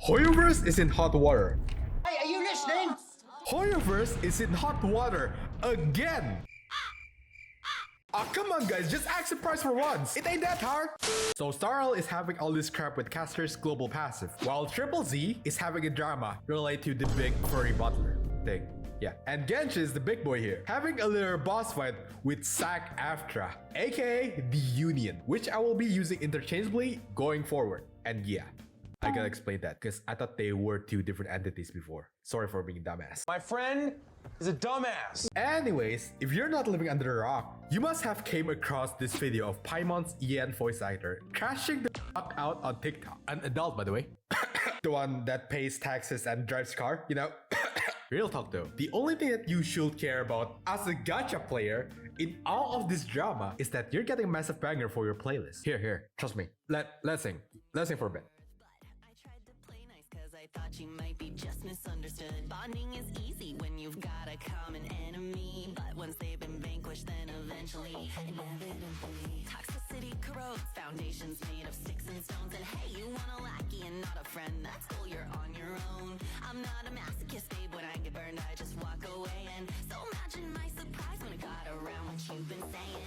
Hoyoverse is in hot water. Hey, are you listening? Hoyoverse is in hot water again. Oh, come on guys, just act surprised for once. It ain't that hard. So Starl is having all this crap with Caster's global passive, while Triple Z is having a drama related to the big furry butler thing. Yeah, and Gensh is the big boy here, having a little boss fight with SAG AFTRA, aka the Union, which I will be using interchangeably going forward. And yeah, I gotta explain that because I thought they were two different entities before. Sorry for being a dumbass. My friend is a dumbass. Anyways, if you're not living under a rock, you must have came across this video of Paimon's Ian voice actor crashing the fuck out on TikTok. An adult, by the way. The one that pays taxes and drives car, you know? Real talk though, the only thing that you should care about as a gacha player in all of this drama is that you're getting a massive banger for your playlist. Here, trust me. Let's sing for a bit. I tried to play nice cause I thought you might be just misunderstood. Bonding is easy when you've got a common enemy, but once they've been vanquished, then eventually, inevitably, toxicity corrodes foundations made of sticks and stones. And hey, you want a lackey and not a friend, that's cool, you're on your own. I'm not a masochist, babe, when I get burned I just walk away. And so imagine my surprise when I got around what you've been saying.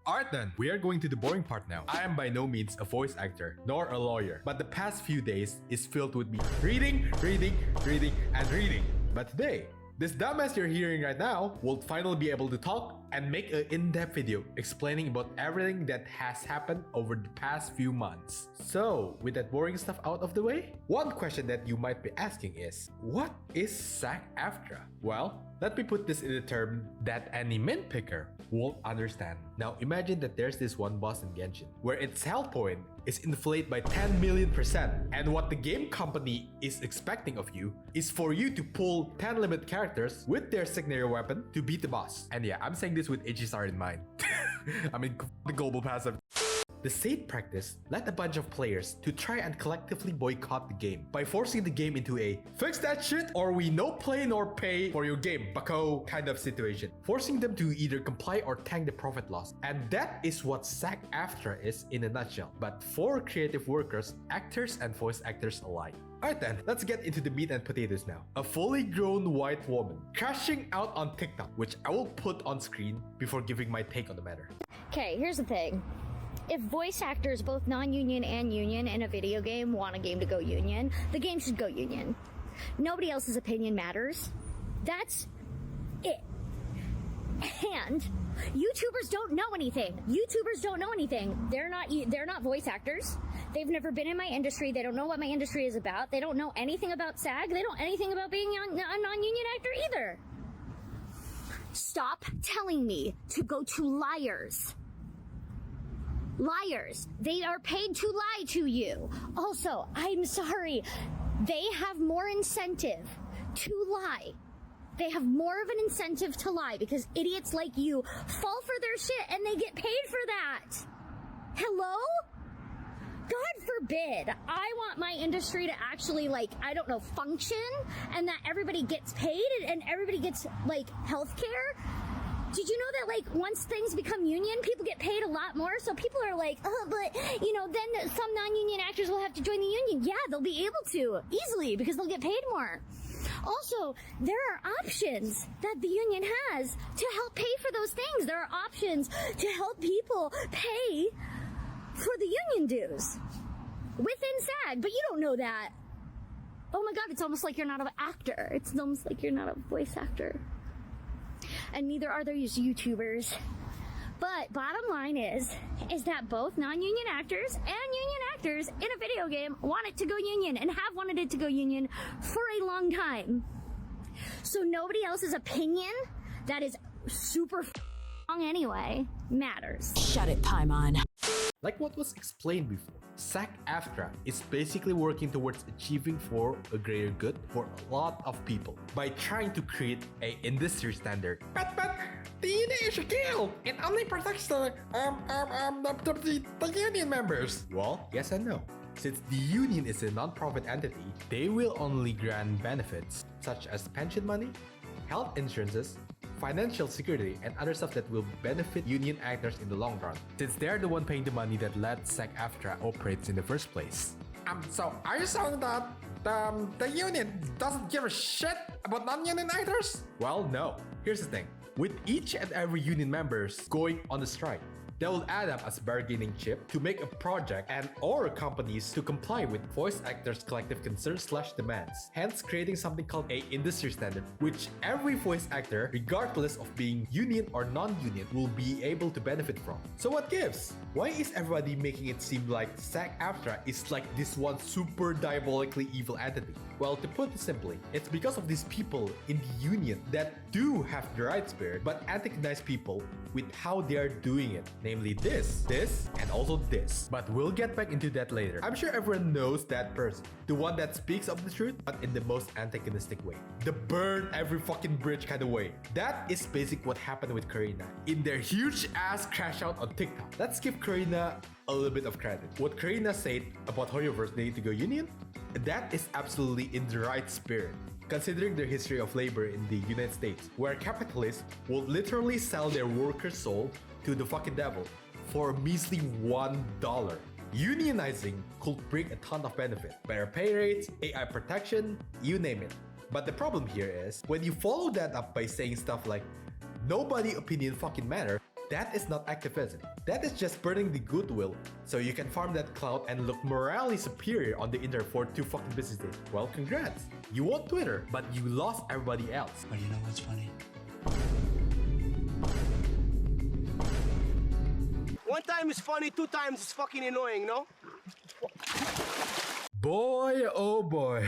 Alright then, we are going to the boring part now. I am by no means a voice actor, nor a lawyer, but the past few days is filled with me reading, and reading. But today, this dumbass you're hearing right now will finally be able to talk and make an in-depth video explaining about everything that has happened over the past few months. So, with that boring stuff out of the way, one question that you might be asking is, what is SAG AFTRA? Well, let me put this in a term that any mint picker won't understand. Now imagine that there's this one boss in Genshin where its health point is inflated by 10 million%, and what the game company is expecting of you is for you to pull 10 limit characters with their signature weapon to beat the boss. And yeah, I'm saying this with HSR in mind. I mean, the global passive. The state practice led a bunch of players to try and collectively boycott the game by forcing the game into a fix that shit or we no play nor pay for your game, bucko kind of situation, forcing them to either comply or tank the profit loss. And that is what SAG AFTRA is in a nutshell, but for creative workers, actors and voice actors alike. Alright then, let's get into the meat and potatoes now. A fully grown white woman crashing out on TikTok, which I will put on screen before giving my take on the matter. Okay, here's the thing. If voice actors, both non-union and union, in a video game want a game to go union, the game should go union. Nobody else's opinion matters. That's it. And YouTubers don't know anything. YouTubers don't know anything. They're not voice actors. They've never been in my industry. They don't know what my industry is about. They don't know anything about SAG. They don't know anything about being a non-union actor either. Stop telling me to go to liars. Liars. They are paid to lie to you. Also, I'm sorry. They have more incentive to lie. They have more of an incentive to lie because idiots like you fall for their shit and they get paid for that. Hello? God forbid. I want my industry to actually, function and that everybody gets paid and everybody gets, healthcare. Did you know that, once things become union, people get paid a lot more? So people are like, oh, but, then some non-union actors will have to join the union. Yeah, they'll be able to, easily, because they'll get paid more. Also, there are options that the union has to help pay for those things. There are options to help people pay for the union dues within SAG, but you don't know that. Oh my God, it's almost like you're not an actor. It's almost like you're not a voice actor. And neither are those YouTubers. But bottom line is that both non-union actors and union actors in a video game want it to go union and have wanted it to go union for a long time. So nobody else's opinion that is super wrong anyway matters. Shut it, Paimon. Like what was explained before, SAG AFTRA is basically working towards achieving for a greater good for a lot of people by trying to create an industry standard. But the union is a guild. It only protects the union members. Well, yes and no. Since the union is a non-profit entity, they will only grant benefits such as pension money, health insurances, financial security, and other stuff that will benefit union actors in the long run, since they're the one paying the money that let SAG AFTRA operates in the first place. So are you saying that the union doesn't give a shit about non-union actors? Well, no. Here's the thing. With each and every union members going on a strike, that will add up as bargaining chip to make a project and or companies to comply with voice actors' collective concerns / demands, hence creating something called a industry standard, which every voice actor, regardless of being union or non-union, will be able to benefit from. So what gives? Why is everybody making it seem like SAG AFTRA is like this one super diabolically evil entity? Well, to put it simply, it's because of these people in the union that do have the right spirit but antagonize people with how they are doing it. Namely this, and also this. But we'll get back into that later. I'm sure everyone knows that person. The one that speaks of the truth, but in the most antagonistic way. The burn every fucking bridge kind of way. That is basically what happened with Karina in their huge ass crash out on TikTok. Let's give Karina a little bit of credit. What Karina said about Hoyoverse needing to go union, that is absolutely in the right spirit. Considering the history of labor in the United States, where capitalists will literally sell their workers' soul to the fucking devil for a measly $1. Unionizing could bring a ton of benefit. Better pay rates, AI protection, you name it. But the problem here is, when you follow that up by saying stuff like, nobody opinion fucking matter, that is not activism. That is just burning the goodwill so you can farm that clout and look morally superior on the internet for 2 fucking business days. Well, congrats. You won Twitter, but you lost everybody else. But you know what's funny? One time is funny, 2 times is fucking annoying, no? Boy, oh boy.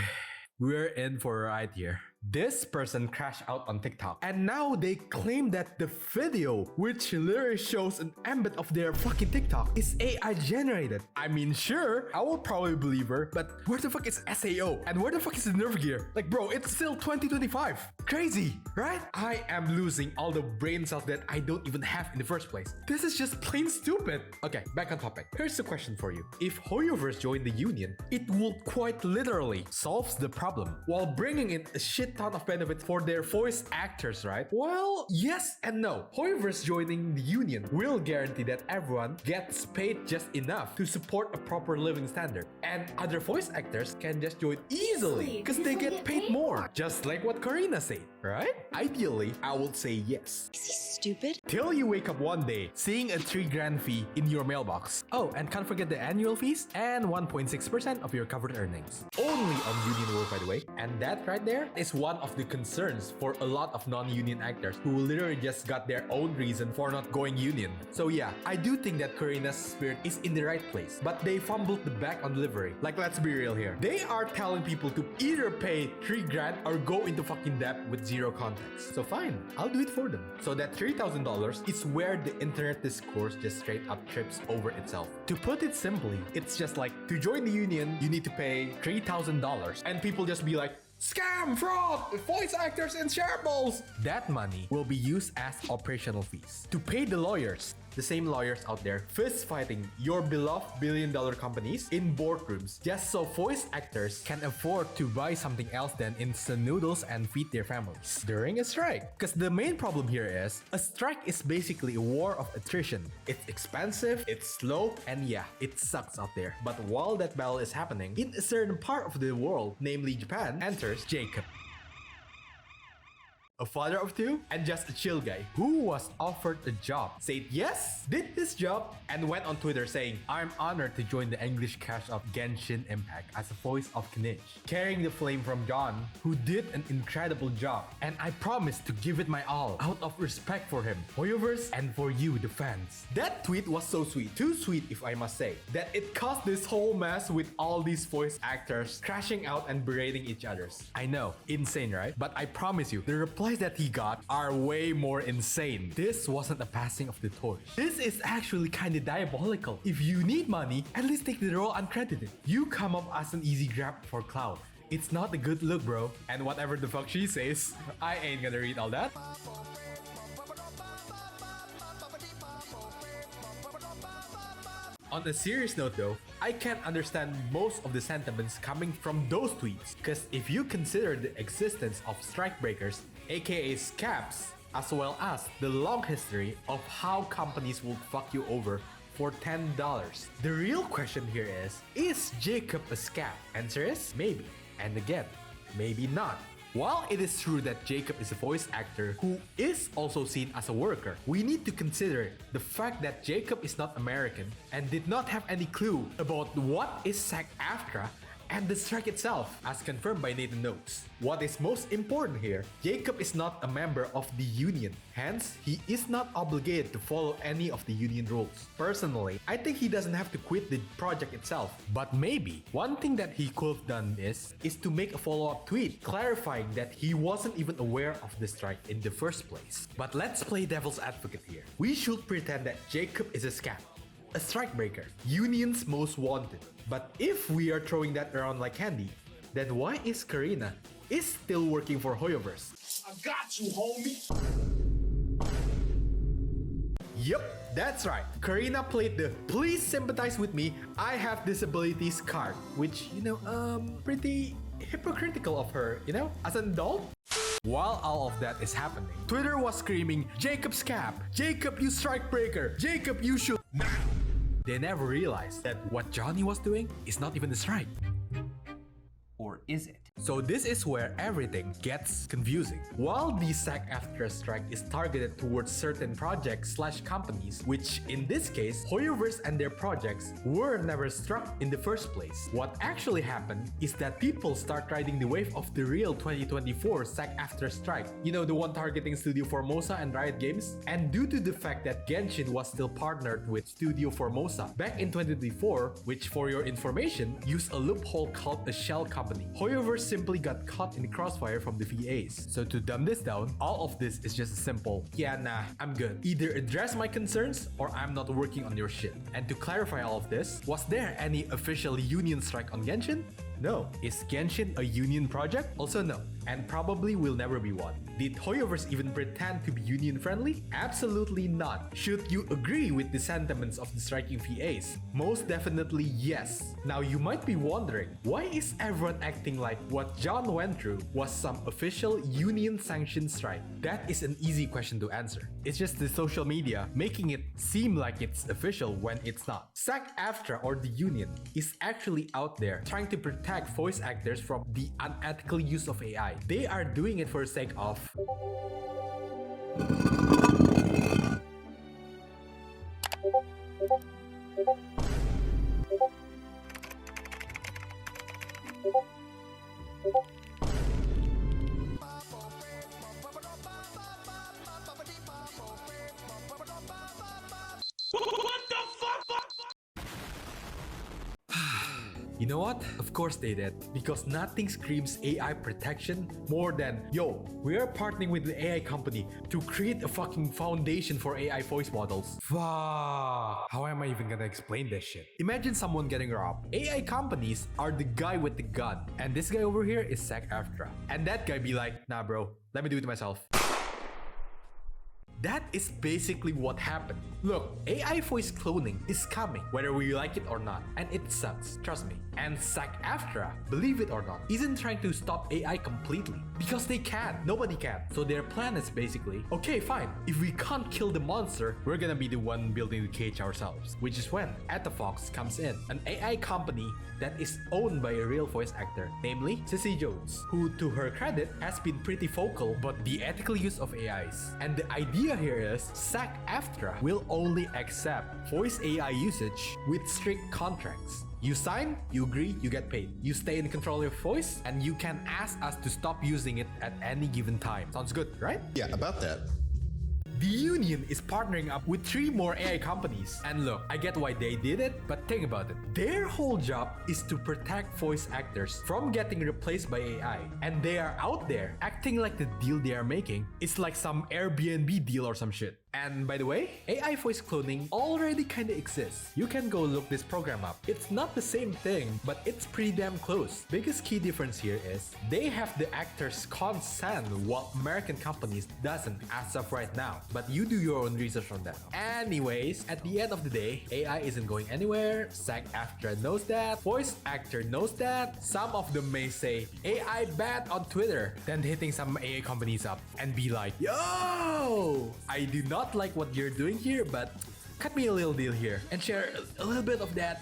We're in for a ride here. This person crashed out on TikTok, and now they claim that the video, which literally shows an embed of their fucking TikTok, is AI generated. I mean, sure, I will probably believe her, but where the fuck is SAO? And where the fuck is the nerve gear? Like, bro, it's still 2025. Crazy, right? I am losing all the brain cells that I don't even have in the first place. This is just plain stupid. Okay, back on topic. Here's the question for you. If Hoyoverse joined the union, it would quite literally solves the problem while bringing in a shit ton of benefits for their voice actors, right? Well, yes and no. Hoyoverse joining the union will guarantee that everyone gets paid just enough to support a proper living standard, and other voice actors can just join easily because they get paid more, just like what Karina said, right? Ideally, I would say yes. Is he stupid? Till you wake up one day seeing a $3,000 fee in your mailbox. Oh, and can't forget the annual fees and 1.6% of your covered earnings. Only on union work, by the way. And that right there is one of the concerns for a lot of non-union actors who literally just got their own reason for not going union. So yeah, I do think that Karina's spirit is in the right place, but they fumbled the bag on delivery. Like, let's be real here. They are telling people to either pay $3,000 or go into fucking debt with zero context. So fine, I'll do it for them. So that $3,000 is where the internet discourse just straight up trips over itself. To put it simply, it's just like, to join the union, you need to pay $3,000, and people just be like, scam, fraud, voice actors and shareables. That money will be used as operational fees to pay the lawyers. The same lawyers out there fist fighting your beloved billion-dollar companies in boardrooms just so voice actors can afford to buy something else than instant noodles and feed their families during a strike. Because the main problem here is, a strike is basically a war of attrition. It's expensive, it's slow, and yeah, it sucks out there. But while that battle is happening, in a certain part of the world, namely Japan, enters Jacob. A father of 2 and just a chill guy who was offered a job, said yes, did his job, and went on Twitter saying, I'm honored to join the English cast of Genshin Impact as a voice of Kinich, carrying the flame from John, who did an incredible job, and I promise to give it my all out of respect for him, Hoyoverse, and for you, the fans. That tweet was so sweet, too sweet if I must say, that it caused this whole mess with all these voice actors crashing out and berating each others. I know, insane, right? But I promise you, the replies that he got are way more insane. This wasn't a passing of the torch. This is actually kinda diabolical. If you need money, at least take the role uncredited. You come up as an easy grab for clout. It's not a good look, bro. And whatever the fuck she says, I ain't gonna read all that. On a serious note though, I can't understand most of the sentiments coming from those tweets, because if you consider the existence of strikebreakers, aka scabs, as well as the long history of how companies will fuck you over for $10. The real question here is Jacob a scam? Answer is maybe. And again, maybe not. While it is true that Jacob is a voice actor who is also seen as a worker, we need to consider the fact that Jacob is not American and did not have any clue about what is SAG AFTRA and the strike itself, as confirmed by Nathan Notes. What is most important here, Jacob is not a member of the union, hence he is not obligated to follow any of the union rules. Personally, I think he doesn't have to quit the project itself, but maybe one thing that he could have done is to make a follow-up tweet clarifying that he wasn't even aware of the strike in the first place. But let's play devil's advocate here. We should pretend that Jacob is a scam, a strikebreaker, union's most wanted. But if we are throwing that around like candy, then why is Karina still working for Hoyoverse? I got you, homie. Yup, that's right. Karina played the "please sympathize with me, I have disabilities" card, which, pretty hypocritical of her, as an adult. While all of that is happening, Twitter was screaming, "Jacob's cap! Jacob, you strikebreaker! Jacob, you should..." They never realized that what Johnny was doing is not even a strike. Or is it? So this is where everything gets confusing. While the SAG AFTRA strike is targeted towards certain projects/companies, which in this case, Hoyoverse and their projects were never struck in the first place. What actually happened is that people start riding the wave of the real 2024 SAG AFTRA strike. The one targeting Studio Formosa and Riot Games? And due to the fact that Genshin was still partnered with Studio Formosa back in 2024, which for your information, used a loophole called a shell company, Hoyoverse simply got caught in the crossfire from the VAs. So to dumb this down, all of this is just a simple, yeah, nah, I'm good. Either address my concerns or I'm not working on your shit. And to clarify all of this, was there any official union strike on Genshin? No. Is Genshin a union project? Also no. And probably will never be one. Did Hoyoverse even pretend to be union friendly? Absolutely not. Should you agree with the sentiments of the striking VAs? Most definitely yes. Now you might be wondering, why is everyone acting like what John went through was some official union sanctioned strike? That is an easy question to answer. It's just the social media making it seem like it's official when it's not. SAG AFTRA, or the union, is actually out there trying to protect voice actors from the unethical use of AI. They are doing it for the sake of You know what? Of course they did. Because nothing screams AI protection more than, yo, we are partnering with the AI company to create a fucking foundation for AI voice models. Fuck. How am I even gonna explain this shit? Imagine someone getting robbed. AI companies are the guy with the gun. And this guy over here is SAG AFTRA. And that guy be like, nah bro, let me do it myself. That is basically what happened. Look, AI voice cloning is coming, whether we like it or not, and it sucks, trust me. And SAG AFTRA, believe it or not, isn't trying to stop AI completely, because they can't. Nobody can. So their plan is basically, okay fine, if we can't kill the monster, we're gonna be the one building the cage ourselves. Which is when Etafox comes in, an AI company that is owned by a real voice actor, namely Cissy Jones, who to her credit has been pretty vocal about the ethical use of AIs. And the idea here is SAG AFTRA will only accept voice AI usage with strict contracts. You sign, you agree, you get paid. You stay in control of your voice, and you can ask us to stop using it at any given time. Sounds good, right? Yeah, about that. The union is partnering up with 3 more AI companies. And look, I get why they did it, but think about it. Their whole job is to protect voice actors from getting replaced by AI. And they are out there acting like the deal they are making is like some Airbnb deal or some shit. And by the way, AI voice cloning already kinda exists. You can go look this program up. It's not the same thing, but it's pretty damn close. Biggest key difference here is they have the actors' consent while American companies doesn't as of right now. But you do your own research on that. Anyways, at the end of the day, AI isn't going anywhere. SAG AFTRA knows that. Voice actor knows that. Some of them may say AI bad on Twitter, then hitting some AI companies up and be like, yo, I do not like what you're doing here, but cut me a little deal here and share a little bit of that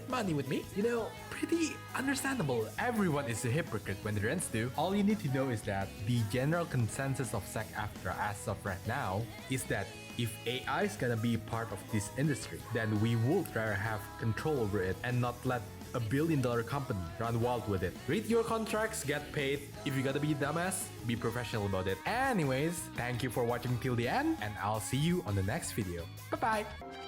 money with me. You know, pretty understandable. Everyone is a hypocrite when the rents due. All you need to know is that the general consensus of SAG AFTRA as of right now is that if AI is gonna be part of this industry, then we would rather have control over it and not let a billion-dollar company run wild with it. Read your contracts, get paid. If you gotta be a dumbass, be professional about it. Anyways, thank you for watching till the end, and I'll see you on the next video. Bye-bye!